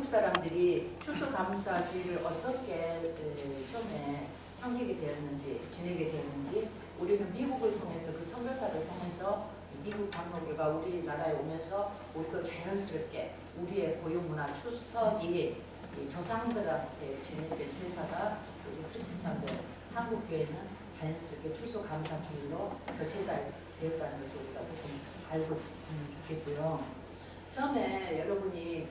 사람들이 추수감사주의를 어떻게 처음에 섬기게 되었는지, 지내게 되었는지, 우리는 미국을 통해서 그 선교사를 통해서 미국 장로교가 우리나라에 오면서 우리도 자연스럽게 우리의 고유문화 추석이 조상들한테 지냈던 제사가 우리 크리스천들, 한국교회는 자연스럽게 추수감사주의로 교체가 되었다는 것을 우리가 조금 알고 좋겠고요. 처음에 여러분이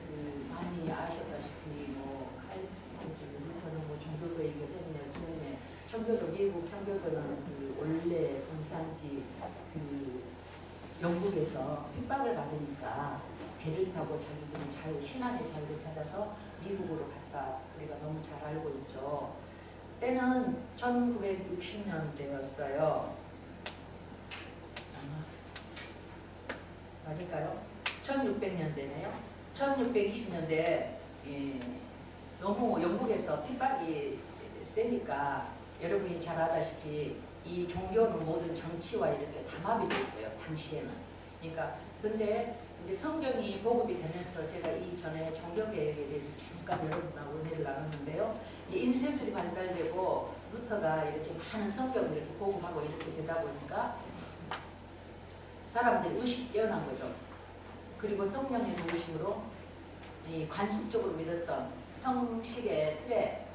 많이 아셨다시피 루터는 종교도 얘기가 때문에 청교도 미국 청교도는 원래 본산지 영국에서 핍박을 받으니까 배를 타고 자기들은 신앙의 자유를 찾아서 미국으로 갔다. 우리가 너무 잘 알고 있죠. 때는 1960년대였어요. 맞을까요? 1600년대네요. 1620년대에 너무 영국에서 핍박이 세니까 여러분이 잘 아다시피 이 종교는 모든 정치와 이렇게 담합이 됐어요. 당시에는. 그러니까 근데 이제 성경이 보급이 되면서 제가 이전에 종교개혁에 대해서 잠깐 여러분하고 은혜를 나눴는데요. 인쇄술이 발달되고 루터가 이렇게 많은 성경을 이렇게 보급하고 이렇게 되다 보니까 사람들이 의식이 깨어난 거죠. 그리고 성령의 도우심으로 이 관습적으로 믿었던 형식의 틀에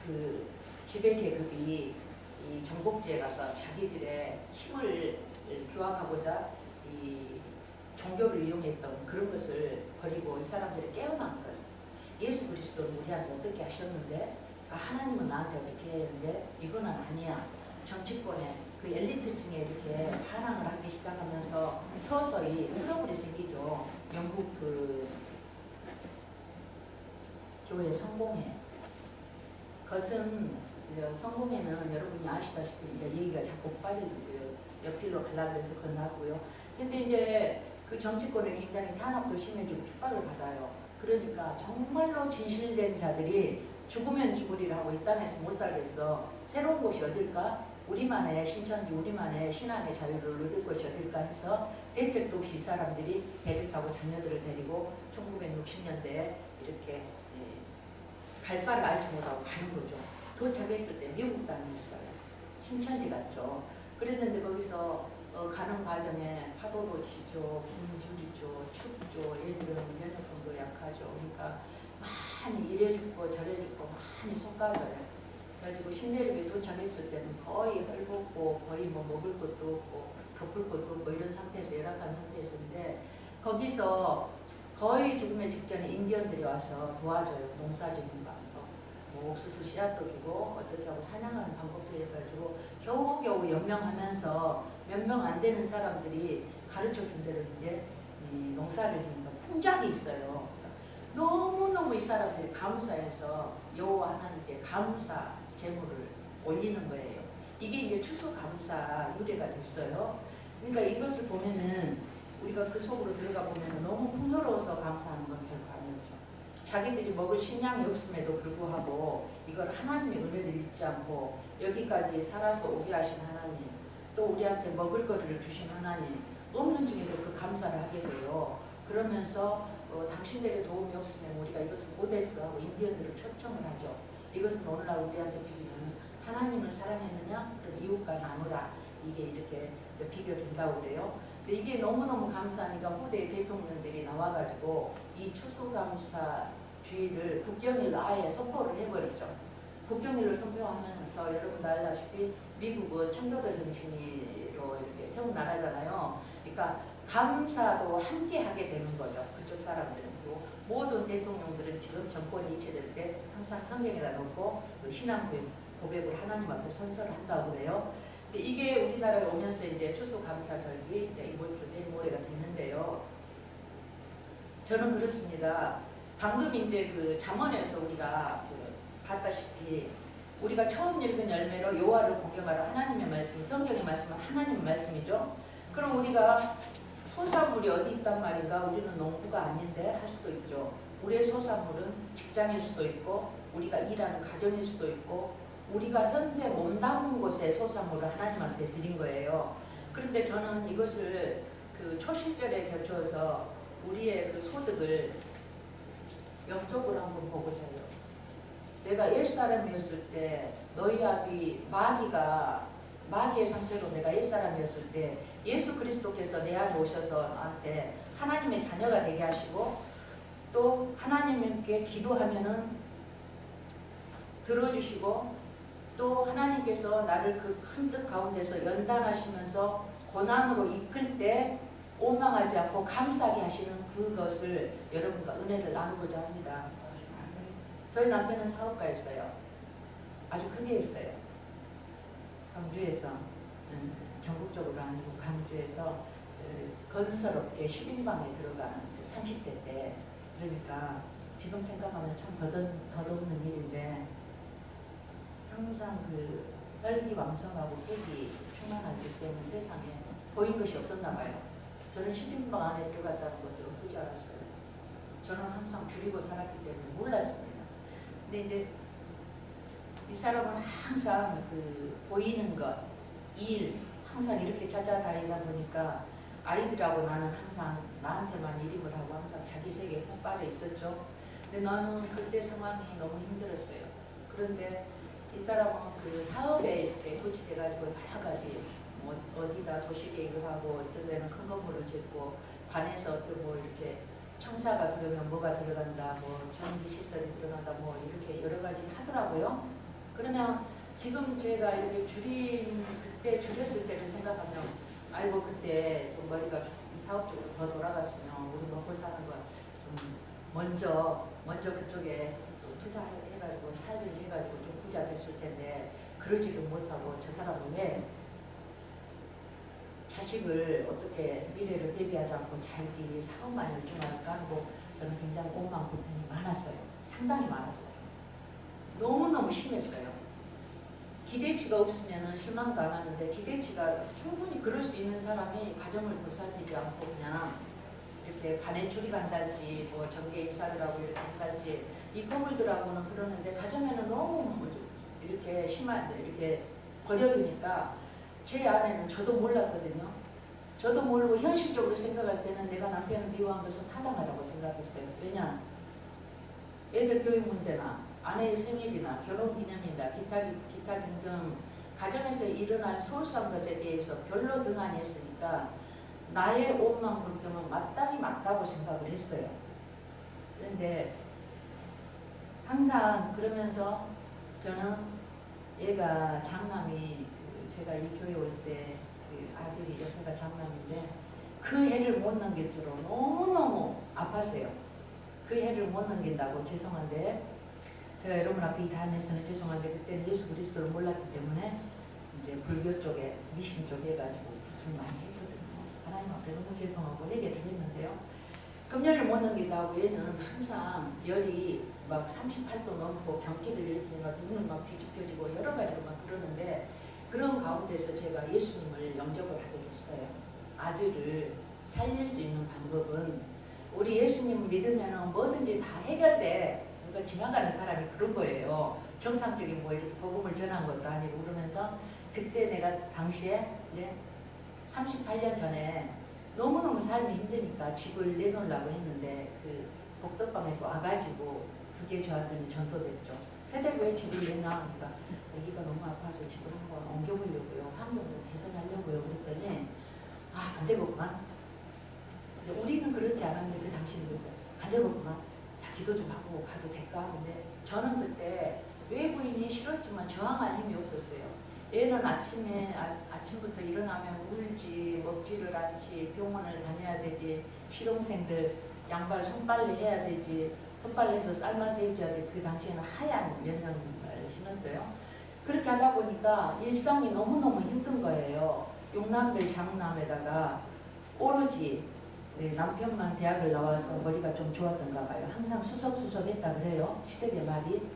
그 지배 계급이 이 정복지에 가서 자기들의 힘을 규합하고자 이 종교를 이용했던 그런 것을 버리고 이 사람들이 깨어난 것을 예수 그리스도는 우리한테 어떻게 하셨는데 하나님은 나한테 어떻게 했는데 이거는 아니야. 정치권에 그 엘리트층에 이렇게 반항을 하기 시작하면서 서서히 트러블이 생기죠. 영국 교회 성공회. 그것은 성공회는 여러분이 아시다시피 이제 얘기가 자꾸 옆길로 가려고 해서 건너고요. 근데 이제 그 정치권에 굉장히 탄압도 심해지고 핍박을 받아요. 그러니까 정말로 진실된 자들이 죽으면 죽으리라고 이 땅에서 못 살겠어. 새로운 곳이 어딜까? 우리만의 신천지, 우리만의 신앙의 자유를 누릴 것이 어딜까 해서 대책도 없이 이 사람들이 배를 타고 자녀들을 데리고 1960년대에 이렇게 갈 바를 알지 못하고 가는 거죠. 도착했을 때 미국 땅이 있어요. 신천지 같죠. 그랬는데 거기서 가는 과정에 파도도 치죠, 굶주리죠, 춥죠. 얘들은 면역성도 약하죠. 그러니까 많이 이래 죽고 저래 죽고 많이 속가져요. 그래가지고 신내륙에 도착했을 때는 거의 헐벗고 거의 뭐 먹을 것도 없고 덮을 것도 없고 이런 상태에서 열악한 상태였는데 거기서 거의 죽음의 직전에 인디언들이 와서 도와줘요. 농사짓는 방법, 뭐 옥수수 씨앗도 주고 어떻게 하고 사냥하는 방법도 해가지고 겨우겨우 연명하면서 몇 명 안 되는 사람들이 가르쳐준 대로 이제 이 농사를 지니까 풍작이 있어요. 너무너무 이 사람들이 감사해서 여호와 하나님께 감사 제물을 올리는 거예요. 이게 이제 추수감사 유래가 됐어요. 그러니까 이것을 보면은 우리가 그 속으로 들어가 보면 너무 풍요로워서 감사하는 건 결코 아니죠. 자기들이 먹을 식량이 없음에도 불구하고 이걸 하나님의 은혜를 잊지 않고 여기까지 살아서 오게 하신 하나님, 또 우리한테 먹을 거리를 주신 하나님, 없는 중에도 그 감사를 하게 돼요. 그러면서 당신들의 도움이 없으면 우리가 이것을 못했어 하고 인디언들을 초청을 하죠. 이것은 오늘날 우리한테 비교는 하나님을 사랑했느냐? 그럼 이웃과 나누라. 이게 이렇게 비교된다고 그래요. 근데 이게 너무너무 감사하니까 후대 대통령들이 나와가지고 이 추수감사주의를 국경일로 아예 선포를 해버리죠. 국경일로 선포하면서 여러분도 알다시피 미국은 청교도 정신으로 이렇게 세운 나라잖아요. 그러니까 감사도 함께 하게 되는 거죠. 그쪽 사람들은. 모든 대통령들은 지금 정권이 이체될 때 항상 성경에다 놓고 그 신앙 고백을 하나님 앞에 선서한다고 그래요. 근데 이게 우리나라에 오면서 이제 추수감사절기 이번 주 내일 모레가 됐는데요. 저는 그렇습니다. 방금 이제 그 잠언에서 우리가 봤다시피 우리가 처음 읽은 열매로 여호와를 공경하라. 하나님의 말씀, 성경의 말씀은 하나님의 말씀이죠. 그럼 우리가 소산물이 어디 있단 말인가? 우리는 농부가 아닌데 할 수도 있죠. 우리의 소산물은 직장일 수도 있고 우리가 일하는 가정일 수도 있고 우리가 현재 몸담은 곳의 소산물을 하나님한테 드린 거예요. 그런데 저는 이것을 그 초실절에 겹쳐서 우리의 그 소득을 영적으로 한번 보고자요. 내가 옛사람이었을 때 너희 아비 마귀의 상태로 내가 옛사람이었을 때 예수 그리스도께서 내 안에 오셔서 나한테 하나님의 자녀가 되게 하시고 또 하나님께 기도하면은 들어주시고 또 하나님께서 나를 그 큰 뜻 가운데서 연단하시면서 고난으로 이끌 때 원망하지 않고 감사하게 하시는 그것을 여러분과 은혜를 나누고자 합니다. 저희 남편은 사업가였어요. 아주 크게 했어요. 광주에서 전국적으로 아니고 광주에서 건설업계 10인방에 들어간 30대 때, 그러니까 지금 생각하면 참 더없는 일인데 항상 그 혈기왕성하고 핵이 충만하기 때문에 세상에 보인 것이 없었나 봐요. 저는 10인방 안에 들어갔다는 것으로 보지 않았어요. 저는 항상 줄이고 살았기 때문에 몰랐습니다. 근데 이제 이 사람은 항상 그 보이는 것, 일, 항상 이렇게 찾아다니다 보니까 아이들하고 나는 항상 나한테만 일임을 하고 항상 자기 세계에 푹 빠져 있었죠. 근데 나는 그때 상황이 너무 힘들었어요. 그런데 이 사람은 그 사업에 이렇게 고치돼가지고 여러 가지 뭐 어디다 도시계획을 하고 어떤 데는 큰 건물을 짓고 관에서 어떤 뭐 이렇게 청사가 들어가면 뭐가 들어간다, 뭐 전기시설이 들어간다, 뭐 이렇게 여러 가지 하더라고요. 그러면 지금 제가 이렇게 그때 줄였을 때를 생각하면 아이고 그때 좀 머리가 좀 사업적으로 더 돌아갔으면 우리 먹고 사는 거 좀 먼저 그쪽에 또 투자해가지고 살든지 해가지고 좀 부자 됐을 텐데 그러지를 못하고 저 사람은 왜 자식을 어떻게 미래를 대비하지 않고 자기 사업만 열중할까 하고 저는 굉장히 원망 불평이 많았어요. 상당히 많았어요. 너무너무 심했어요. 기대치가 없으면 실망도 안 하는데 기대치가 충분히 그럴 수 있는 사람이 가정을 보살피지 않고 그냥 이렇게 반에 줄이 간다든지 뭐 전계 인사들하고 이렇게 한다든지 이 커플들하고는 그러는데 가정에는 너무 이렇게 이렇게 버려두니까 제 안에는 저도 몰랐거든요. 저도 모르고 현실적으로 생각할 때는 내가 남편을 미워한 것은 타당하다고 생각했어요. 왜냐? 애들 교육 문제나 아내의 생일이나 결혼기념일이나 기타 등등 가정에서 일어난 소소한 것에 대해서 별로 등한히 했으니까 나의 원망 불평은 마땅히 맞다고 생각을 했어요. 그런데 항상 그러면서 저는 얘가 장남이 제가 이 교회 올 때 그 아들이 옆에가 장남인데 그 해를 못 넘길 줄로 너무너무 아팠어요. 그 해를 못 넘긴다고 죄송한데 제가 여러분 앞에 이 단에서는 죄송한데 그때는 예수 그리스도를 몰랐기 때문에 이제 불교 쪽에 미신 쪽에 해가지고 굿을 많이 했거든요. 하나님 앞에 너무 죄송하고 회개를 했는데요. 금년을 못 넘긴다고 얘는 항상 열이 막 38도 넘고 경기를 일으키니까 눈을 막 뒤죽여지고 여러 가지로 막 그러는데 그런 가운데서 제가 예수님을 영접을 하게 됐어요. 아들을 살릴 수 있는 방법은 우리 예수님을 믿으면 뭐든지 다 해결돼. 그러니까 지나가는 사람이 그런 거예요. 정상적인 뭐 이렇게 복음을 전한 것도 아니고 그러면서 그때 내가 당시에 이제 38년 전에 너무너무 삶이 힘드니까 집을 내놓으려고 했는데 그 복덕방에서 와가지고 그게 저한테는 전도됐죠. 세대가 왜 집을 내놔? 그러니까 애기가 너무 아파서 집을 한번 옮겨보려고요. 환경을 개선하려고요. 그랬더니 안 되겠구만. 근데 우리는 그렇게 안 하는데 그 당시는 그랬어요. 안 되겠구만. 다 기도 좀 하고 가도 될까? 근데 저는 그때 외부인이 싫었지만 저항할 힘이 없었어요. 얘는 아침부터 일어나면 울지, 먹지를 않지, 병원을 다녀야 되지, 시동생들 양발 손빨래 해야 되지, 손빨래해서 삶아서 해줘야 돼. 그 당시에는 하얀 면장발을 신었어요. 그렇게 하다 보니까 일상이 너무너무 힘든 거예요. 6남매 장남에다가 오로지 남편만 대학을 나와서 머리가 좀 좋았던가 봐요. 항상 수석수석했다 그래요. 시댁의 말이.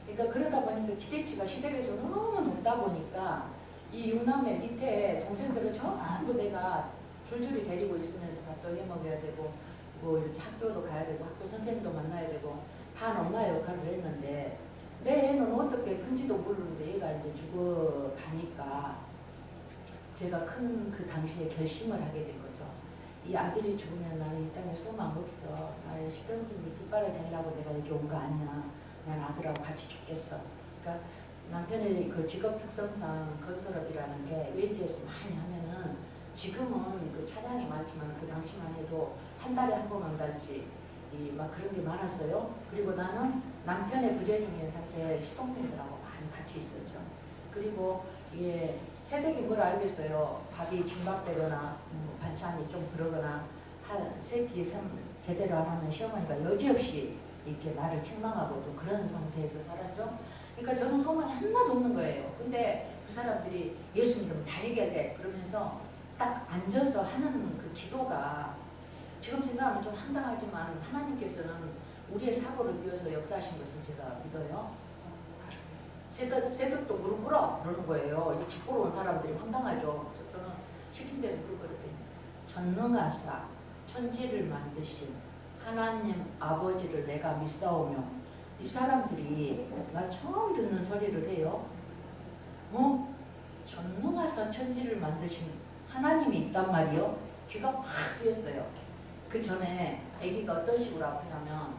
그러니까 그러다 보니까 기대치가 시댁에서 너무 높다 보니까 이 6남매 밑에 동생들을 전부 내가 줄줄이 데리고 있으면서 밥도 해먹여야 되고 뭐 이렇게 학교도 가야 되고 학교 선생님도 만나야 되고 다 엄마 역할을 했는데 내 애는 어떻게 큰지도 모르는데 얘가 이제 죽어가니까 제가 큰 그 당시에 결심을 하게 된 거죠. 이 아들이 죽으면 나는 이 땅에 소망 없어. 나의 시동생이 뒷바라지하려고 내가 여기 온 거 아니야. 난 아들하고 같이 죽겠어. 그러니까 남편의 그 직업 특성상 건설업이라는 게 외지에서 많이 하면은 지금은 그 차량이 많지만 그 당시만 해도 한 달에 한 번만 갈지 막 그런 게 많았어요. 그리고 나는 남편의 부재중인 상태에 시동생들하고 많이 같이 있었죠. 그리고 이게 새벽에 뭘 알겠어요. 밥이 진박되거나 반찬이 좀 그러거나 세끼 제대로 안 하면 시어머니가 여지없이 이렇게 나를 책망하고 또 그런 상태에서 살았죠. 그러니까 저는 소망이 하나도 없는 거예요. 근데 그 사람들이 예수 믿으면 다 해결돼 그러면서 딱 앉아서 하는 그 기도가 지금 생각하면 좀 황당하지만 하나님께서는 우리의 사고를 띄워서 역사하신 것을 제가 믿어요. 새벽도 무릎 꿇어 그러는 거예요. 집 보러 온 사람들이 황당하죠. 그래서 저는 시킨 대로 무릎 꿇었더니 전능하사 천지를 만드신 하나님 아버지를 내가 믿사오며 이 사람들이 나 처음 듣는 소리를 해요. 전능하사 천지를 만드신 하나님이 있단 말이요. 귀가 팍 뜨였어요. 그 전에 아기가 어떤 식으로 아프냐면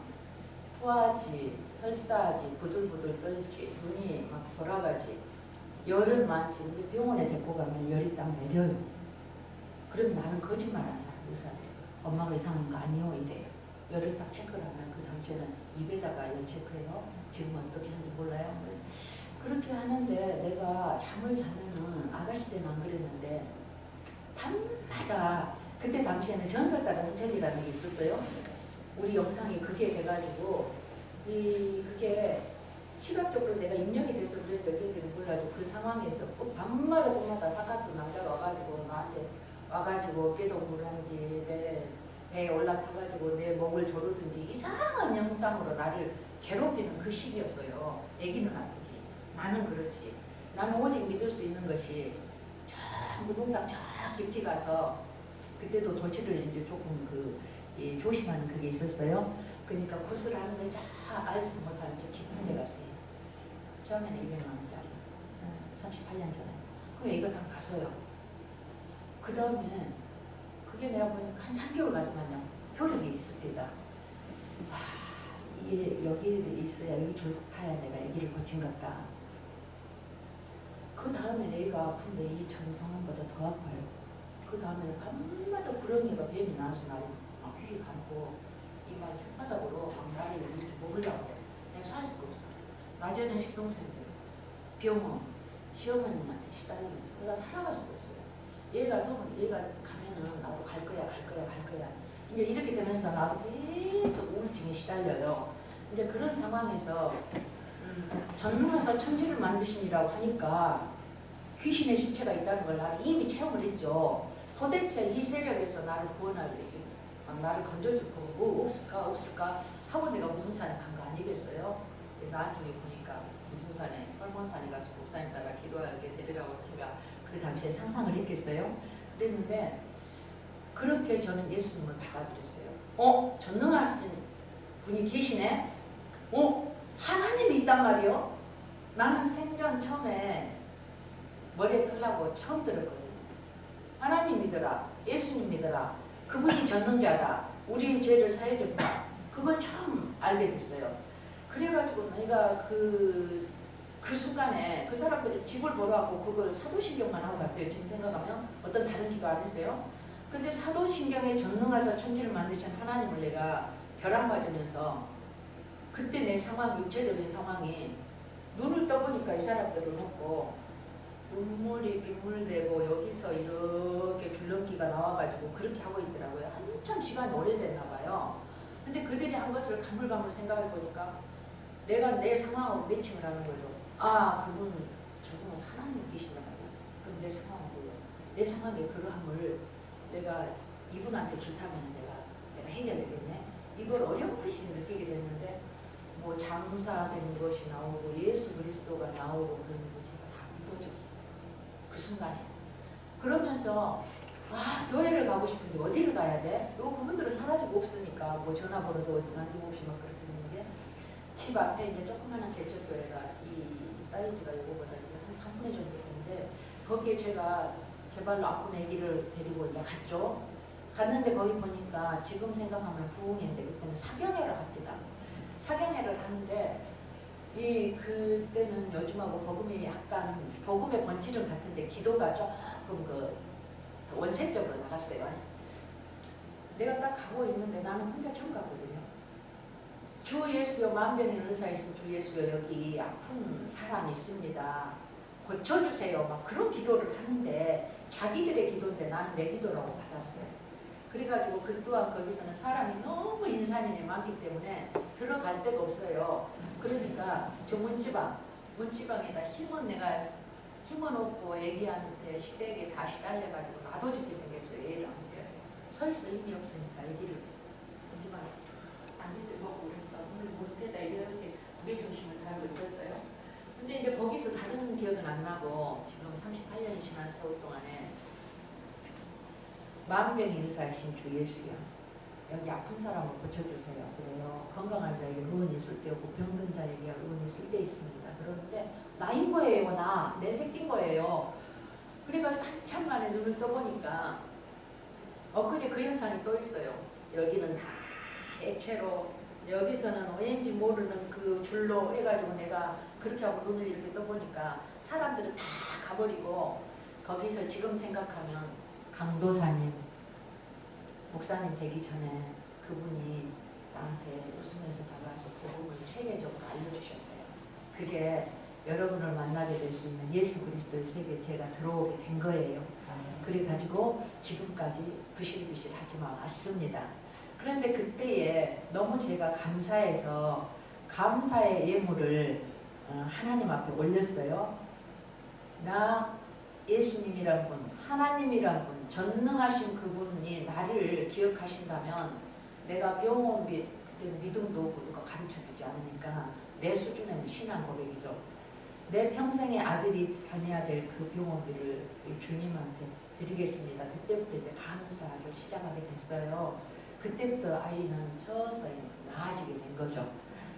토하지, 설사하지, 부들부들 떨지, 눈이 막 돌아가지, 열은 많지. 근데 병원에 데리고 가면 열이 딱 내려요. 그럼 나는 거짓말하는 사람, 의사들. 엄마가 이상한 거 아니요 이래요. 열을 딱 체크를 하면 그 당시에는 입에다가 열 체크해요. 지금 어떻게 하는지 몰라요. 그렇게 하는데 내가 잠을 자면은 아가씨 때는 안 그랬는데 밤마다 그때 당시에는 전설따라 현찰이라는 게 있었어요. 우리 영상이 그게 돼가지고 그게 시각적으로 내가 입력이 돼서 그랬는지 어쩐지는 몰라도 그 상황에서 밤마다 사카스 남자가 와가지고 나한테 와가지고 깨동무를 하는지 내 배에 올라타가지고 내 목을 조르든지 이상한 영상으로 나를 괴롭히는 그 시기였어요. 애기는 아프지. 나는 그렇지. 나는 오직 믿을 수 있는 것이 저 무등산 저 깊이 가서 그때도 도치를 이제 조금 조심하는 그게 있었어요. 그러니까 구슬 하는데 쫙 알지도 못하는 저 깊은 데 갔어요. 처음에는 200만 원짜리. 38년 전에. 그럼 이거 다 갔어요. 그 다음에 그게 내가 보니까 한 3개월 가지만요. 효력이 있습니다. 이게 여기 있어야 여기 줄 타야 내가 애기를 고친 것 같다. 그 다음에 애가 아픈데 이 전성함보다 더 아파요. 그 다음에 밤마다 구렁이가 뱀이 나와서 나를 막 휘 감고 이막 혓바닥으로 막 나를 이렇게 먹으려고 해. 내가 살 수가 없어. 낮에는 시동생들, 병원, 시어머님한테 시달리면서 내가 살아갈 수가 없어요. 얘가 가면은 나도 갈 거야. 이제 이렇게 되면서 나도 계속 우울증에 시달려요. 이제 그런 상황에서 전능하사 천지를 만드시니라고 하니까 귀신의 실체가 있다는 걸 나는 이미 체험을 했죠. 도대체 이 세력에서 나를 구원하려고 나를 건져줄 거 뭐 없을까 하고 내가 무등산에 간 거 아니겠어요? 나중에 보니까 무등산에 헐몬산에 가서 목사님 따라 기도하게 되리라고 제가 그 당시에 상상을 했겠어요? 그랬는데 그렇게 저는 예수님을 받아들였어요. 전능하신 분이 계시네? 하나님이 있단 말이요? 나는 생전 처음에 머리에 털라고 처음 들었거든요. 하나님 믿어라. 예수님 믿어라. 그분이 전능자다. 우리 죄를 사해줬다. 그걸 처음 알게 됐어요. 그래가지고 내가 그 순간에 그 사람들이 집을 보러 왔고 그걸 사도신경만 하고 갔어요. 지금 생각하면 어떤 다른 기도 안 했어요. 근데 사도신경에 전능하사 천지를 만드신 하나님을 내가 벼랑맞으면서 그때 내 상황, 육체적인 상황이 눈을 떠보니까 이 사람들을 놓고 눈물이 빗물되고 여기서 이렇게 줄넘기가 나와가지고 그렇게 하고 있더라고요. 한참 시간이 오래됐나 봐요. 근데 그들이 한 것을 가물가물 생각해 보니까 내가 내 상황하고 매칭을 하는 거죠. 그분 저분은 하나님 계시더라고요. 그럼 내 상황하고요. 내 상황의 그러함을 내가 이분한테 줄타면 내가 해결되겠네. 이걸 어렴풋이 느끼게 됐는데 뭐 장사된 것이 나오고 예수 그리스도가 나오고 그런 거 제가 다 믿어졌어요. 그 순간에. 그러면서 교회를 가고 싶은데 어디를 가야 돼? 그분들은 사라지고 없으니까 뭐 전화번호도 남김없이 막 그렇게 했는데 집 앞에 이제 조그마한 개척교회가 이 사이즈가 이거보다 한 3분의 정도 되는데 거기에 제가 제 발로 아픈 애기를 데리고 이제 갔죠. 갔는데 거기 보니까 지금 생각하면 부흥회인데 그때는 사경회를 합니다. 사경회를 하는데 그때는 요즘하고 복음이 약간 복음의 본질은 같은데 기도가 조금 원색적으로 나갔어요. 내가 딱 가고 있는데 나는 혼자 처음 갔거든요. 주 예수여 만병의 의사이신 주 예수여 여기 아픈 사람이 있습니다. 고쳐주세요. 막 그런 기도를 하는데 자기들의 기도인데 나는 내 기도라고 받았어요. 그래가지고 그 또한 거기서는 사람이 너무 인산인이 많기 때문에 들어갈 데가 없어요. 그러니까 저 문지방에다 힘은 없고 애기한테 시댁에 다 시달려가지고 나도 죽게 생겼어요. 애를 안 돼요. 서 있을 힘이 없으니까 애기를 문지방에 안에도 놓고 그래서 오늘 못해다 이렇게 무게중심을 달고 있었어요. 근데 이제 거기서 다른 기억은 안 나고 지금 38년이 지난 세월 동안에 만병의 의사이신 주 예수여 여기 아픈 사람을 고쳐주세요. 그래요. 건강한 자에게 의원이 있을 때 없고 병든 자에게 의원이 있을 때 있습니다. 그러는데 나인 거예요. 내 새끼인 거예요. 그래가지고 한참 만에 눈을 떠보니까 엊그제 그 영상이 또 있어요. 여기는 다 액체로 여기서는 왠지 모르는 그 줄로 해가지고 내가 그렇게 하고 눈을 이렇게 떠보니까 사람들은 다 가버리고 거기서 지금 생각하면 강도사님 목사님 되기 전에 그분이 나한테 웃으면서 다가와서 복음을 체계적으로 알려주셨어요. 그게 여러분을 만나게 될 수 있는 예수 그리스도의 세계에 제가 들어오게 된 거예요. 그래가지고 지금까지 부실부실 하지만 왔습니다. 그런데 그때에 너무 제가 감사해서 감사의 예물을 하나님 앞에 올렸어요. 나 예수님이란 분, 하나님이란 분, 전능하신 그분이 나를 기억하신다면 내가 병원비 그때 믿음도 없고 누가 가르쳐주지 않으니까 내 수준의 신앙 고백이죠. 내 평생의 아들이 다녀야 될 그 병원비를 주님한테 드리겠습니다. 그때부터 이제 감사를 시작하게 됐어요. 그때부터 아이는 서서히 나아지게 된 거죠.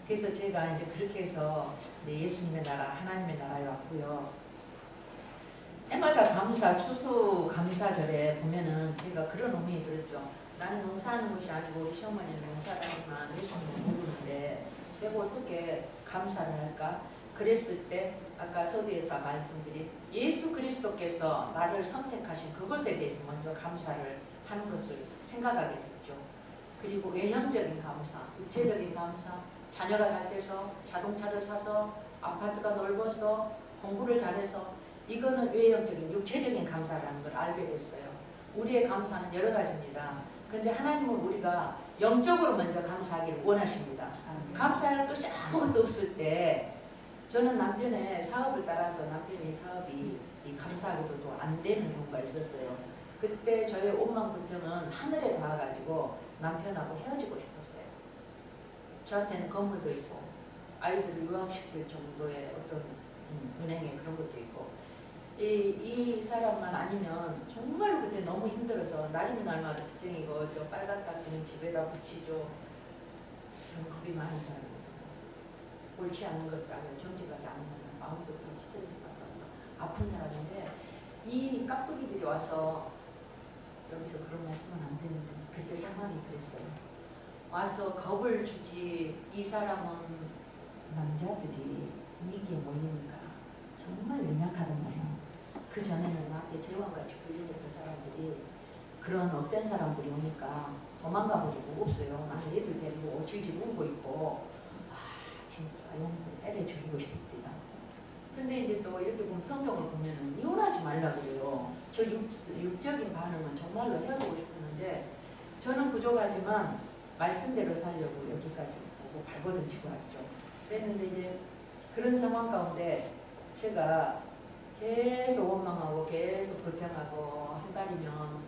그래서 제가 이제 그렇게 해서 예수님의 나라, 하나님의 나라에 왔고요. 해마다 감사, 추수 감사절에 보면은 제가 그런 의미 들었죠. 나는 농사하는 것이 아니고 우리 시어머니는 농사다니만 예수님을 모르는데 내가 어떻게 감사를 할까? 그랬을 때 아까 서두에서 말씀드린 예수 그리스도께서 나를 선택하신 그것에 대해서 먼저 감사를 하는 것을 생각하게 됐죠. 그리고 외형적인 감사, 육체적인 감사, 자녀가 잘 돼서 자동차를 사서 아파트가 넓어서 공부를 잘해서 이거는 외형적인 육체적인 감사라는 걸 알게 됐어요. 우리의 감사는 여러 가지입니다. 근데 하나님은 우리가 영적으로 먼저 감사하기를 원하십니다. 감사할 것이 아무것도 없을 때 저는 남편의 사업을 따라서 남편의 사업이 감사하기도 또 안 되는 경우가 있었어요. 그때 저의 원망 불평은 하늘에 닿아가지고 남편하고 헤어지고 싶었어요. 저한테는 건물도 있고 아이들을 유학시킬 정도의 어떤 은행에 그런 것도 있고 이 사람만 아니면 정말 그때 너무 힘들어서 날이면 날마다 빚쟁이고 저 빨간 딱지는 집에다 붙이죠. 저는 겁이 많은 사람이거든요. 옳지 않은 것을 알면 정직하지 않으면 마음부터 스트레스 받아서 아픈 사람인데 이 깍두기들이 와서 여기서 그런 말씀은 안 되는데 그때 상황이 그랬어요. 와서 겁을 주지 이 사람은 남자들이 위기에 몰리니까 정말 연약하던가요. 그 전에는 나한테 재원같이 불리던 사람들이 그런 억센 사람들이 오니까 도망가 버리고 없어요. 나는 얘들 데리고 질질 울고 있고 진짜 용서 때려 죽이고 싶습니다. 근데 이제 또 이렇게 보면 성경을 보면은 이혼하지 말라 그래요. 저 육적인 반응은 정말로 헤어지고 싶었는데 저는 부족하지만 말씀대로 살려고 여기까지 오고 발버둥치고 왔죠. 그랬는데 이제 그런 상황 가운데 제가 계속 원망하고 계속 불평하고 한 달이면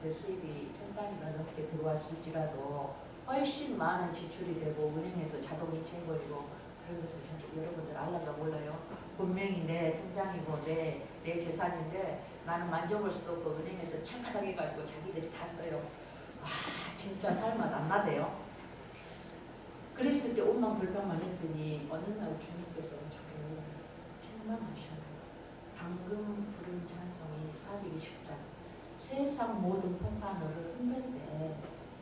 그때 수입이 1,000단위가 넘게 들어왔을지라도 훨씬 많은 지출이 되고 은행에서 자동이체 해버리고 그런 것을 여러분들 알라가 몰라요. 분명히 내 통장이고 내 재산인데 나는 만져볼 수도 없고 은행에서 착하다고 해가지고 자기들이 다 써요. 진짜 삶맛 안 나대요. 그랬을 때 원망 불평만 했더니 어느 날 주님께서 저를 책망하셔요. 방금 부른 찬송이 사리기 쉽다. 세상 모든 풍파너를 흔들때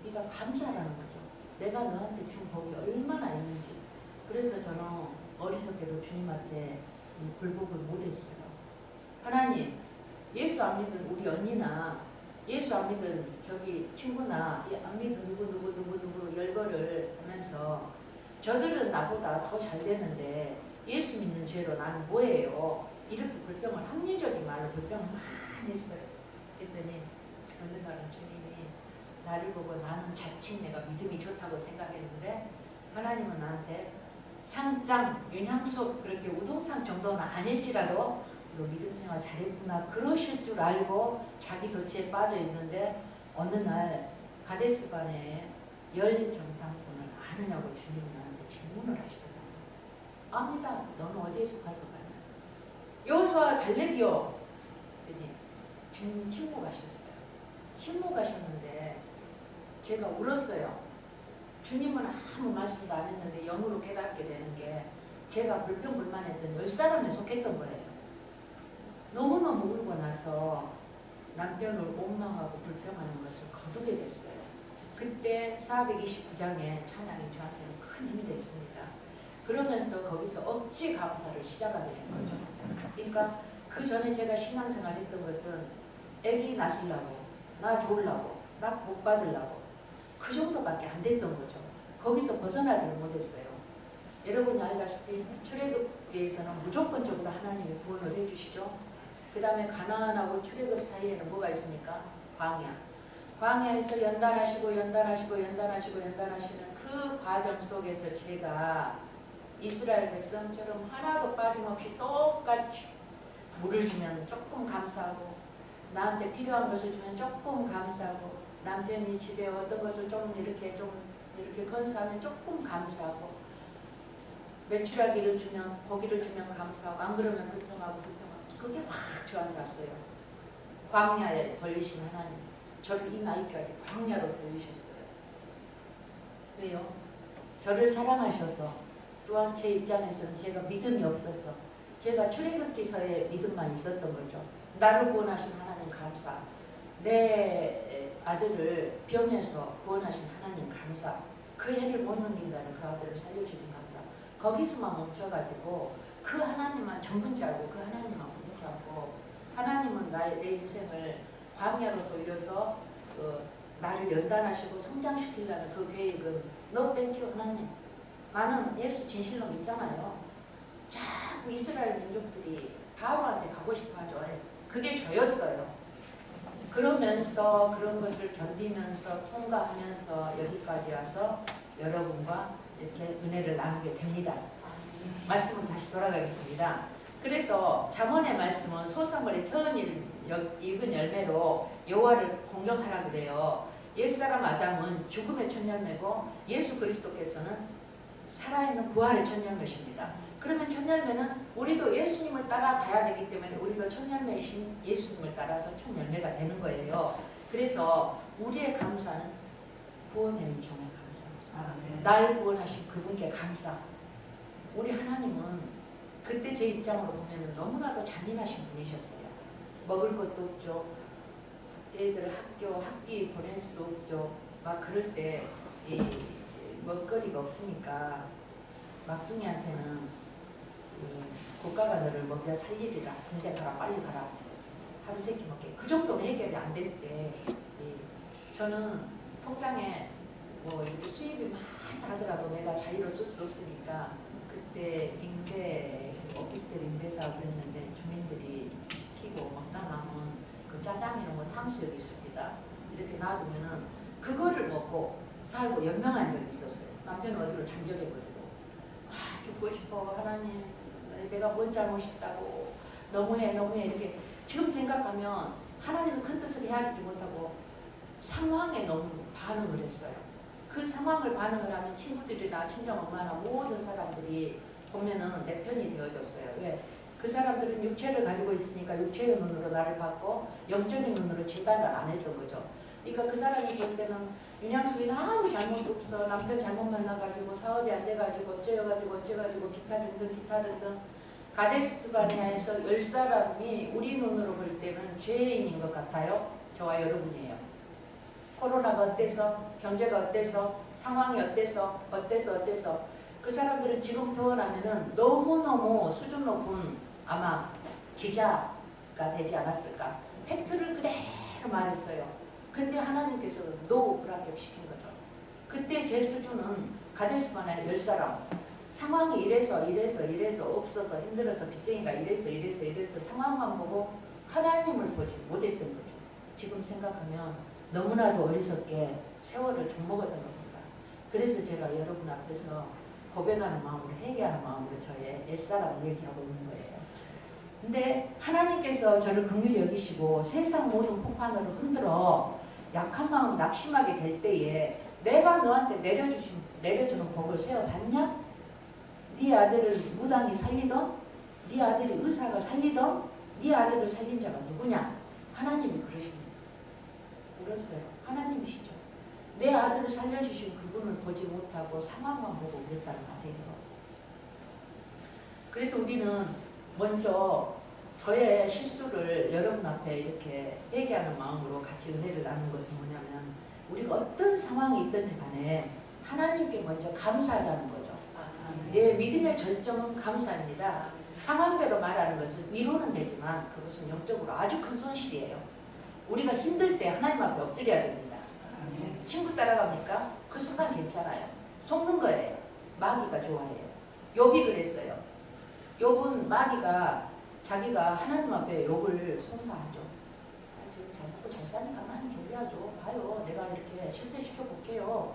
네가 감사라는 거죠. 내가 너한테 준 복이 얼마나 있는지. 그래서 저는 어리석게도 주님한테 굴복을 못했어요. 하나님, 예수 안 믿은 우리 언니나 예수 안 믿은 저기 친구나 안 믿은 누구 열거를 하면서 저들은 나보다 더 잘 되는데 예수 믿는 죄로 나는 뭐예요? 이렇게 불평을, 합리적인 말로 불평을 많이 했어요. 그랬더니 어느 날은 주님이 나를 보고, 나는 자칫 내가 믿음이 좋다고 생각했는데 하나님은 나한테 상장, 윤향속 그렇게 우동상 정도는 아닐지라도 너 믿음 생활 잘했구나 그러실 줄 알고 자기 도취에 빠져 있는데 어느 날 가데스반에 열 정탐꾼을 아느냐고 주님이 나한테 질문을 하시더라고요. 압니다. 너는 어디에 속해서 가냐? 여호수아 갈렙이요. 그랬더니 주님 침묵 가셨어요. 침묵 가셨는데 제가 울었어요. 주님은 아무 말씀도 안 했는데 영으로 깨닫게 되는 게 제가 불평불만했던 10사람에 속했던 거예요. 너무너무 울고 나서 남편을 원망하고 불평하는 것을 거두게 됐어요. 그때 429장의 찬양이 저한테는 큰 힘이 됐습니다. 그러면서 거기서 억지 감사를 시작하게 된 거죠. 그러니까 그 전에 제가 신앙생활 했던 것은 애기 낳으려고, 나 좋으려고, 나 복 받으려고 그 정도밖에 안 됐던 거죠. 거기서 벗어나지를 못했어요. 여러분이 알다시피 출애굽에서는 무조건적으로 하나님이 구원을 해주시죠. 그 다음에 가나안하고 출애굽 사이에는 뭐가 있습니까? 광야. 광야에서 연단하시고 연단하시는 그 과정 속에서 제가 이스라엘 백성처럼 하나도 빠짐없이 똑같이 물을 주면 조금 감사하고, 나한테 필요한 것을 주면 조금 감사하고, 남편이 집에 어떤 것을 좀 이렇게 건사하면 조금 감사하고, 메추라기를 주면, 고기를 주면 감사하고, 안 그러면 불평하고. 그게 확 저한테 왔어요. 광야에 돌리신 하나님, 저를 이 나이까지 광야로 돌리셨어요. 왜요? 저를 사랑하셔서, 또한 제 입장에서는 제가 믿음이 없어서, 제가 출애굽기서의 믿음만 있었던 거죠. 나를 구원하신 하나님 감사, 내 아들을 병에서 구원하신 하나님 감사, 그 해를 못 넘긴다는 그 아들을 살려주신 감사, 거기서만 멈춰가지고 그 하나님만 전부인 줄 알고 그 하나님만 부탁하고, 하나님은 내 인생을 광야로 돌려서 나를 연단하시고 성장시키려는 그 계획은 No thank you 하나님, 나는 예수 진실로 믿잖아요. 자꾸 이스라엘 민족들이 바로한테 가고 싶어 하죠. 그게 저였어요. 그러면서 그런 것을 견디면서 통과하면서 여기까지 와서 여러분과 이렇게 은혜를 나누게 됩니다. 말씀은 다시 돌아가겠습니다. 그래서 잠언의 말씀은 소사물의 처음 익은 열매로 여호와를 공경하라 그래요. 옛사람 아담은 죽음의 첫 열매고 예수 그리스도께서는 살아있는 부활의 첫 열매십니다. 그러면 첫 열매는 우리도 예수님을 따라가야 되기 때문에 우리도 첫 열매이신 예수님을 따라서 첫 열매가 되는 거예요. 그래서 우리의 감사는 구원의 은총의 감사, 날 구원하신 그분께 감사. 우리 하나님은 그때 제 입장으로 보면 너무나도 잔인하신 분이셨어요. 먹을 것도 없죠. 애들 학비 보낼 수도 없죠. 막 그럴 때 이 먹거리가 없으니까 막둥이한테는 국가가 너를 먹여 살리리라. 군대 가라, 빨리 가라. 하루 세끼 먹게. 그 정도는 해결이 안 될 때 저는 통장에 뭐 이렇게 수입이 많다 하더라도 내가 자유로 쓸 수 없으니까 그때 오피스텔 임대사업을 했는데 주민들이 시키고 먹다 남은 그 짜장이나 뭐 탕수육이 있습니다. 이렇게 놔두면은 그거를 먹고 살고 연명한 적이 있었어요. 남편은 어디로 잠적해버리고 죽고 싶어 하나님, 내가 뭔 잘못했다고 너무해 이렇게 지금 생각하면 하나님은 큰 뜻을 헤아리지 못하고 상황에 너무 반응을 했어요. 그 상황을 반응을 하면 친구들이나 친정엄마나 모든 사람들이 보면은 내 편이 되어줬어요. 왜? 그 사람들은 육체를 가지고 있으니까 육체의 눈으로 나를 봤고 영적인 눈으로 진단을 안 했던 거죠. 그러니까 그 사람이 볼 때는 윤양숙이는 아무 잘못도 없어. 남편 잘못 만나가지고 사업이 안 돼가지고 어째가지고 기타 등등 가데스 바네아에서 10사람이 우리 눈으로 볼 때는 죄인인 것 같아요. 저와 여러분이에요. 코로나가 어때서, 경제가 어때서, 상황이 어때서 그 사람들은 지금 표현하면은 너무너무 수준 높은 아마 기자가 되지 않았을까. 팩트를 그대로 말했어요. 근데 하나님께서 노 불합격시킨 거죠. 그때 제 수준은 가데스바나의 10사람. 상황이 이래서 없어서 힘들어서 빚쟁이가 이래서 상황만 보고 하나님을 보지 못했던 거죠. 지금 생각하면 너무나도 어리석게 세월을 좀 먹었던 겁니다. 그래서 제가 여러분 앞에서 고백하는 마음으로, 회개하는 마음으로 저의 옛사람을 얘기하고 있는 거예요. 근데 하나님께서 저를 긍휼히 여기시고 세상 모든 폭탄으로 흔들어 약한 마음 낙심하게 될 때에 내가 너한테 내려주는 복을 세워봤냐? 네 아들을 무당이 살리던, 네 아들이 의사가 살리던, 네 아들을 살린 자가 누구냐? 하나님이 그러십니다. 울었어요. 하나님이시죠. 내 아들을 살려주신 그분을 보지 못하고 상황만 보고 그랬다는 말이에요. 그래서 우리는 먼저 저의 실수를 여러분 앞에 이렇게 회개하는 마음으로 같이 은혜를 나누는 것은 뭐냐면, 우리가 어떤 상황이 있든지 간에 하나님께 먼저 감사하자는 거죠. 내 믿음의 절정은 감사입니다. 상황대로 말하는 것은 위로는 되지만 그것은 영적으로 아주 큰 손실이에요. 우리가 힘들 때 하나님 앞에 엎드려야 됩니다. 친구 따라갑니까? 그 순간 괜찮아요. 속는 거예요. 마귀가 좋아해요. 욥이 그랬어요. 욥은 마귀가 자기가 하나님 앞에 욥을 송사하죠. 지금 잘 먹고 잘 사니까 하나님 경배하죠. 봐요. 내가 이렇게 실패시켜 볼게요.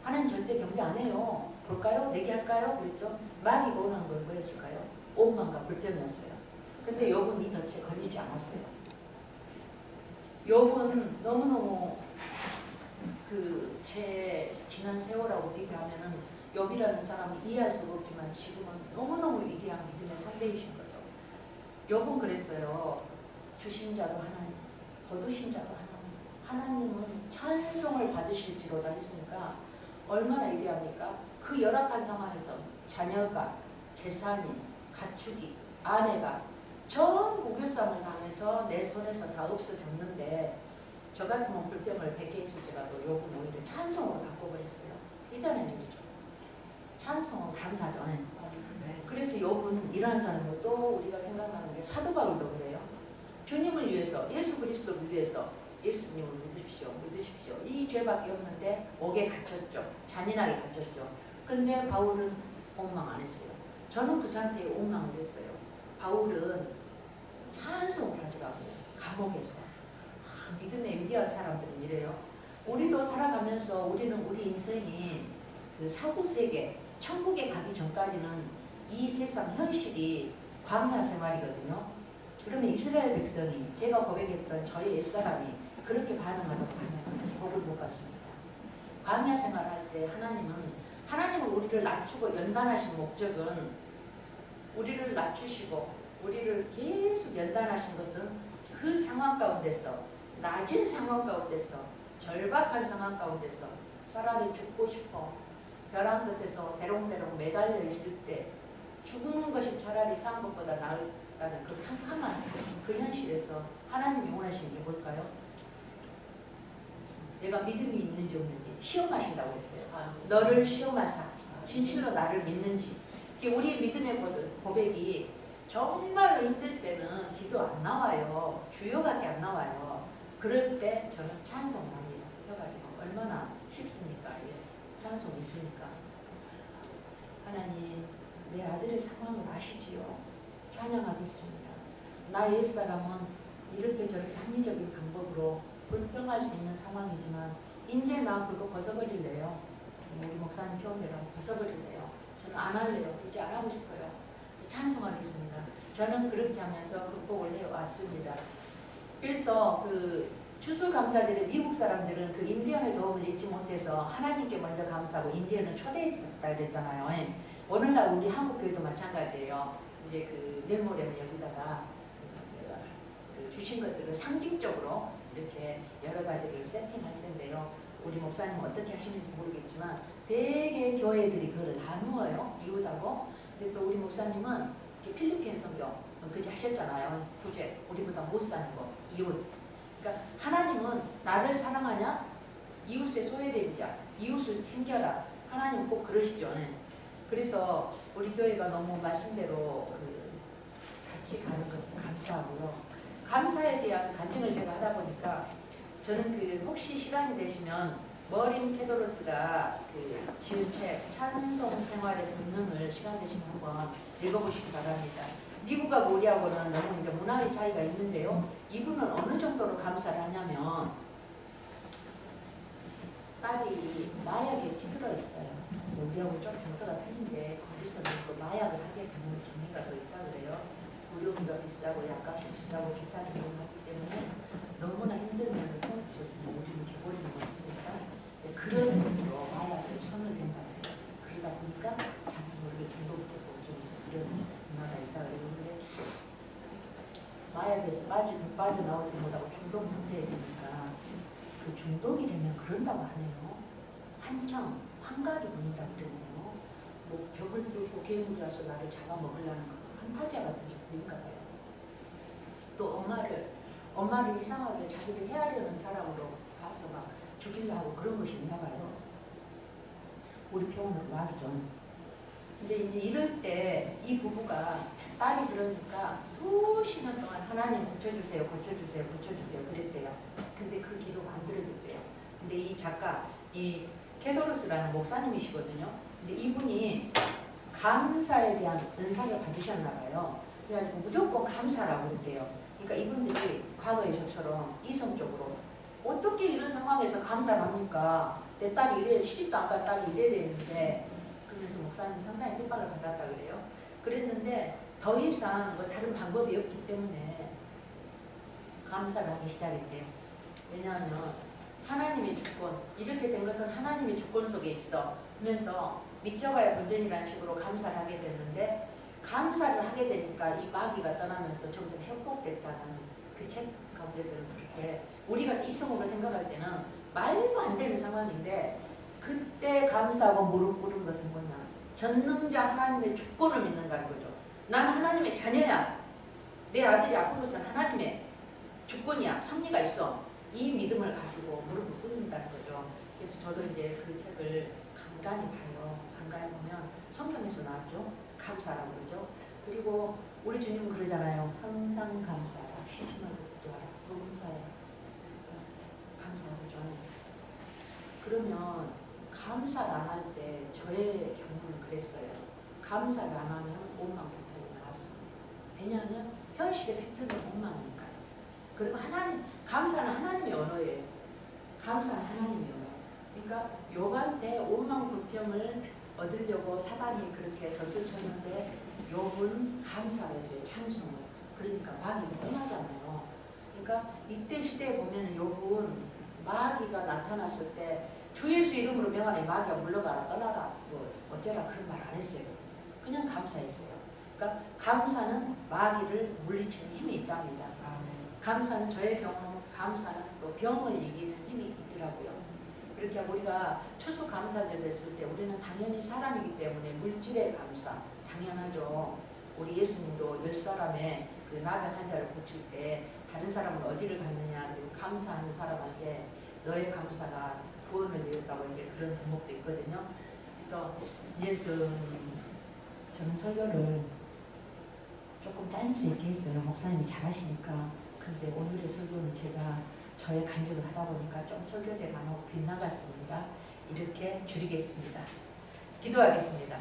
하나님 절대 경배 안 해요. 볼까요? 내기할까요? 그랬죠. 마귀가 원하는 건 뭐였을까요? 오만과 불평이었어요. 근데 욥은 이 덫에 걸리지 않았어요. 욥은 너무너무 제 지난 세월하고 비교하면은 욥이라는 사람을 이해할 수가 없지만 지금은 너무너무 위대한 믿음의 선배이신 거죠. 욥은 그랬어요. 주신 자도 하나님, 거두신 자도 하나님. 하나님은 찬송을 받으실지로다 했으니까 얼마나 위대합니까? 그 열악한 상황에서 자녀가, 재산이, 가축이, 아내가 전부 교쌈을 당해서 내 손에서 다 없어졌는데 저 같으면 불병을 100개 있을지라도 욥은 오히려 찬송으로 바꿔버렸어요. 대단한 일이죠. 찬송은 감사죠. 네. 그래서 욥은 이러한 사람으로 또 우리가 생각나는 게 사도 바울도 그래요. 주님을 위해서, 예수 그리스도를 위해서 예수님을 믿으십시오. 이 죄밖에 없는데 옥에 갇혔죠. 잔인하게 갇혔죠. 근데 바울은 옹망 안 했어요. 저는 그 상태에 옹망을 했어요. 바울은 찬송을 하더라고요. 감옥에서. 믿음의 위대한 사람들은 이래요. 우리도 살아가면서 우리는 우리 인생이 그 사후세계, 천국에 가기 전까지는 이 세상 현실이 광야 생활이거든요. 그러면 이스라엘 백성이, 제가 고백했던 저의 옛사람이 그렇게 반응하다고 하면 복을 못 받습니다. 광야 생활할 때 하나님은 우리를 낮추고 연단하신 목적은, 우리를 낮추시고 우리를 계속 연단하신 것은 그 상황 가운데서, 낮은 상황 가운데서, 절박한 상황 가운데서 차라리 죽고 싶어 벼랑 끝에서 대롱대롱 매달려 있을 때 죽는 것이 차라리 사는 것보다 나을다는 그 캄캄한 그 현실에서 하나님이 원하시는 게 뭘까요? 내가 믿음이 있는지 없는지 시험하신다고 했어요. 너를 시험하사 진실로 나를 믿는지. 우리 믿음의 고백이 정말로 힘들 때는 기도 안 나와요. 주여밖에 안 나와요. 그럴 때 저는 찬송을 합니다. 해가지고 얼마나 쉽습니까? 찬송이 있으니까. 하나님, 내 아들의 상황을 아시지요? 찬양하겠습니다. 나 옛사람은 이렇게 저렇게 합리적인 방법으로 불평할 수 있는 상황이지만 이제 나 그거 벗어버릴래요. 우리 목사님 표현대로 벗어버릴래요. 저는 안 할래요. 이제 안 하고 싶어요. 찬송하겠습니다. 저는 그렇게 하면서 극복을 해왔습니다. 그래서 추수감사절에 미국 사람들은 그 인디언의 도움을 잊지 못해서 하나님께 먼저 감사하고 인디언을 초대했다 그랬잖아요. 오늘날 우리 한국 교회도 마찬가지예요. 이제 내일 모레는 여기다가 주신 것들을 상징적으로 이렇게 여러 가지를 세팅할 텐데요. 우리 목사님은 어떻게 하시는지 모르겠지만 되게 교회들이 그걸 나누어요. 이웃하고. 근데 또 우리 목사님은 필리핀 선교 그제 하셨잖아요. 구제, 우리보다 못 사는 거, 이웃. 그러니까 하나님은 나를 사랑하냐? 이웃의 소외되자. 이웃을 챙겨라. 하나님 꼭 그러시죠. 네. 그래서 우리 교회가 너무 말씀대로 같이 가는 것은 감사하고요. 감사에 대한 간증을 제가 하다 보니까 저는 혹시 시간이 되시면 머린 테도로스가 지은 책 찬송 생활의 본능을 시간 되시면 한번 읽어보시기 바랍니다. 미국과 우리하고는 너무 이제 문화의 차이가 있는데요. 이분은 어느 정도로 감사를 하냐면 딸이 마약에 찌들어 있어요. 우리하고 좀 정서가 틀린데 거기서는 또 마약을 하게 되는 경우가 더 있다 그래요. 의료비가 비싸고 약값이 비싸고 기타 등등이 하기 때문에 너무나 힘들면 우리는 개버리는 거 있으니까 그런 식으로 마약에 손을 댄다 그래요. 그러다 보니까 자기 모르게 중독되고 좀 이런 문화가 있다 그래요. 근데 마약에서 빠져나오지 못하고 중독 상태에 되니까 그 중독이 되면 그런다고 하네요. 한창 환각이 보인다 그러네요. 뭐 벽을 뚫고 괴물이 와서 나를 잡아먹으려는 판타지아 같은 게 보인가 봐요. 또 엄마를 이상하게 자기를 헤아려는 사람으로 봐서 막 죽이려 하고 그런 것이 있나 봐요. 우리 병원으로 와기죠. 근데 이제 이럴 때 이 부부가 딸이 그러니까 수십 년 동안 하나님 고쳐주세요, 고쳐주세요, 고쳐주세요 그랬대요. 근데 그 기도가 안 들어졌대요. 근데 이 작가, 이 케도로스라는 목사님이시거든요. 근데 이분이 감사에 대한 은사를 받으셨나 봐요. 그래가지고 무조건 감사라고 그랬대요. 그러니까 이분들이 과거에 저처럼 이성적으로 어떻게 이런 상황에서 감사를 합니까? 내 딸이 이래, 시집도 안 간 딸이 이래야 되는데, 그러면서 목사님이 상당히 핍박을 받았다 그래요. 그랬는데 더 이상 뭐 다른 방법이 없기 때문에 감사를 하기 시작했대요. 왜냐하면 하나님의 주권, 이렇게 된 것은 하나님의 주권 속에 있어 하면서 미쳐봐야 본전이라는 식으로 감사를 하게 됐는데, 감사를 하게 되니까 이 마귀가 떠나면서 점점 회복됐다는 그 책 가운데서는 그렇게 우리가 이성으로 생각할 때는 말도 안 되는 상황인데, 그때 감사하고 무릎 꿇은 것은 뭐냐? 전능자 하나님의 주권을 믿는다는 거죠. 나는 하나님의 자녀야. 내 아들이 아픈 것은 하나님의 주권이야. 섭리가 있어. 이 믿음을 가지고 무릎을 꿇는다는 거죠. 그래서 저도 이제 그 책을 간간히 봐요. 간간히 보면 성경에서 나왔죠. 감사라고 그러죠. 그리고 우리 주님은 그러잖아요. 항상 감사하라. 쉬지 말고 기도하라. 봉사해라. 감사하죠. 그러면 감사를 안 할 때 저의 경우는 그랬어요. 감사를 안 하면 오만 불평이 나왔습니다. 왜냐하면 현실의 팩트는 엉망이니까요. 그리고 감사는 하나님의 언어예요. 감사는 하나님의 언어. 그러니까 욥한 때 오만 불평을 얻으려고 사단이 그렇게 덫을 쳤는데 욥은 감사를 했어요. 찬송을. 그러니까 마귀가 떠나잖아요. 그러니까 이때 시대에 보면 욥은 마귀가 나타났을 때 주 예수 이름으로 명하니 마귀가 물러가라 떠나라 뭐 어쩌라 그런 말 안 했어요. 그냥 감사했어요. 그러니까 감사는 마귀를 물리치는 힘이 있답니다. 감사는 저의 경우 감사는 또 병을 이기는 힘이 있더라고요. 그렇게 우리가 추수감사절 됐을 때 우리는 당연히 사람이기 때문에 물질의 감사 당연하죠. 우리 예수님도 10사람의 그 나병 환자를 고칠 때 다른 사람은 어디를 갔느냐 그리고 감사하는 사람한테 너의 감사가 구원을 이뤘다고 이제 그런 대목도 있거든요. 그래서 이제 저는 설교를 조금 짧게 했어요. 목사님이 잘하시니까. 근데 오늘의 설교는 제가 저의 간증을 하다 보니까 좀 설교대가 너무 빗나갔습니다. 이렇게 줄이겠습니다. 기도하겠습니다.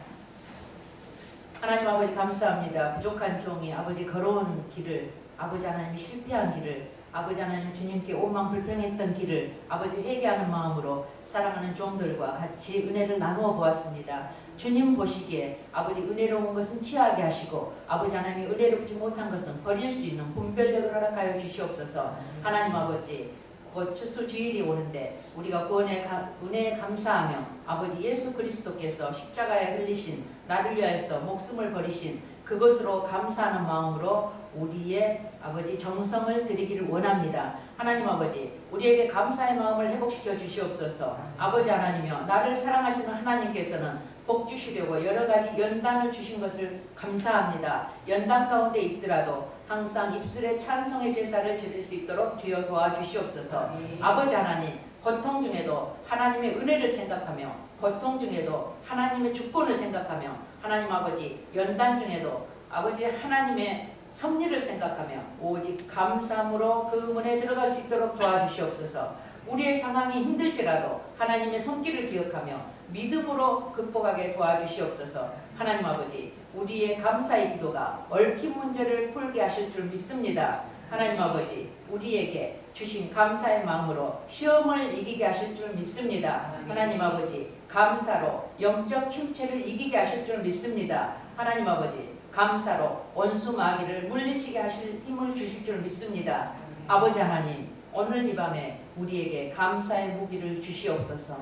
하나님 아버지 감사합니다. 부족한 종이 아버지 걸어온 길을, 아버지 하나님 실패한 길을, 아버지 하나님 주님께 오만불평했던 길을 아버지 회개하는 마음으로 사랑하는 종들과 같이 은혜를 나누어 보았습니다. 주님 보시기에 아버지 은혜로운 것은 취하게 하시고 아버지 하나님이 은혜롭지 못한 것은 버릴 수 있는 분별력을 허락하여 주시옵소서. 하나님 아버지 곧 추수 주일이 오는데 우리가 구원의 은혜에 감사하며 아버지 예수 그리스도께서 십자가에 흘리신 나를 위하여서 목숨을 버리신 그것으로 감사하는 마음으로 우리의 아버지 정성을 드리기를 원합니다. 하나님 아버지 우리에게 감사의 마음을 회복시켜 주시옵소서. 아버지 하나님이여 나를 사랑하시는 하나님께서는 복 주시려고 여러 가지 연단을 주신 것을 감사합니다. 연단 가운데 있더라도 항상 입술에 찬송의 제사를 지낼 수 있도록 주여 도와주시옵소서. 아버지 하나님, 고통 중에도 하나님의 은혜를 생각하며 고통 중에도 하나님의 주권을 생각하며 하나님 아버지 연단 중에도 아버지 하나님의 섭리를 생각하며 오직 감사함으로 그 문에 들어갈 수 있도록 도와주시옵소서. 우리의 상황이 힘들지라도 하나님의 손길을 기억하며 믿음으로 극복하게 도와주시옵소서. 하나님 아버지, 우리의 감사의 기도가 얽힌 문제를 풀게 하실 줄 믿습니다. 하나님 아버지, 우리에게 주신 감사의 마음으로 시험을 이기게 하실 줄 믿습니다. 하나님 아버지, 감사로 영적 침체를 이기게 하실 줄 믿습니다. 하나님 아버지, 감사로 원수 마귀를 물리치게 하실 힘을 주실 줄 믿습니다. 아버지 하나님, 오늘 이 밤에 우리에게 감사의 무기를 주시옵소서.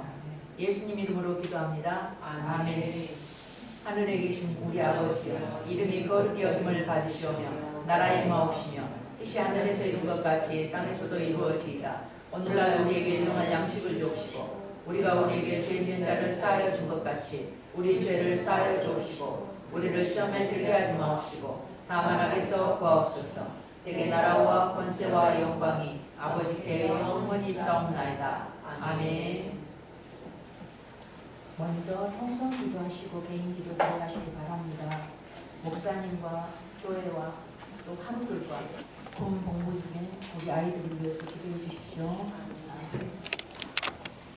예수님 이름으로 기도합니다. 아멘. 하늘에 계신 우리 아버지여, 이름이 거룩히 여김을 받으시오며 나라의 마옵시며 뜻이 하늘에서 이룬 것 같이 땅에서도 이루어지이다. 오늘날 우리에게 일용할 양식을 주옵시고 우리가 우리에게 죄 지은 자를 사하여 준 것 같이 우리 죄를 사하여 주옵시고 우리를 시험에 들게 하지 마옵시고 다만 악에서 구하옵소서. 대개 나라와 권세와 영광이 아버지께 영원히 있사옵나이다. 아멘. 먼저 통성 기도하시고 개인 기도 들어가시기 바랍니다. 목사님과 교회와 또 한우들과 군 복무 중에 우리 아이들을 위해서 기도해 주십시오.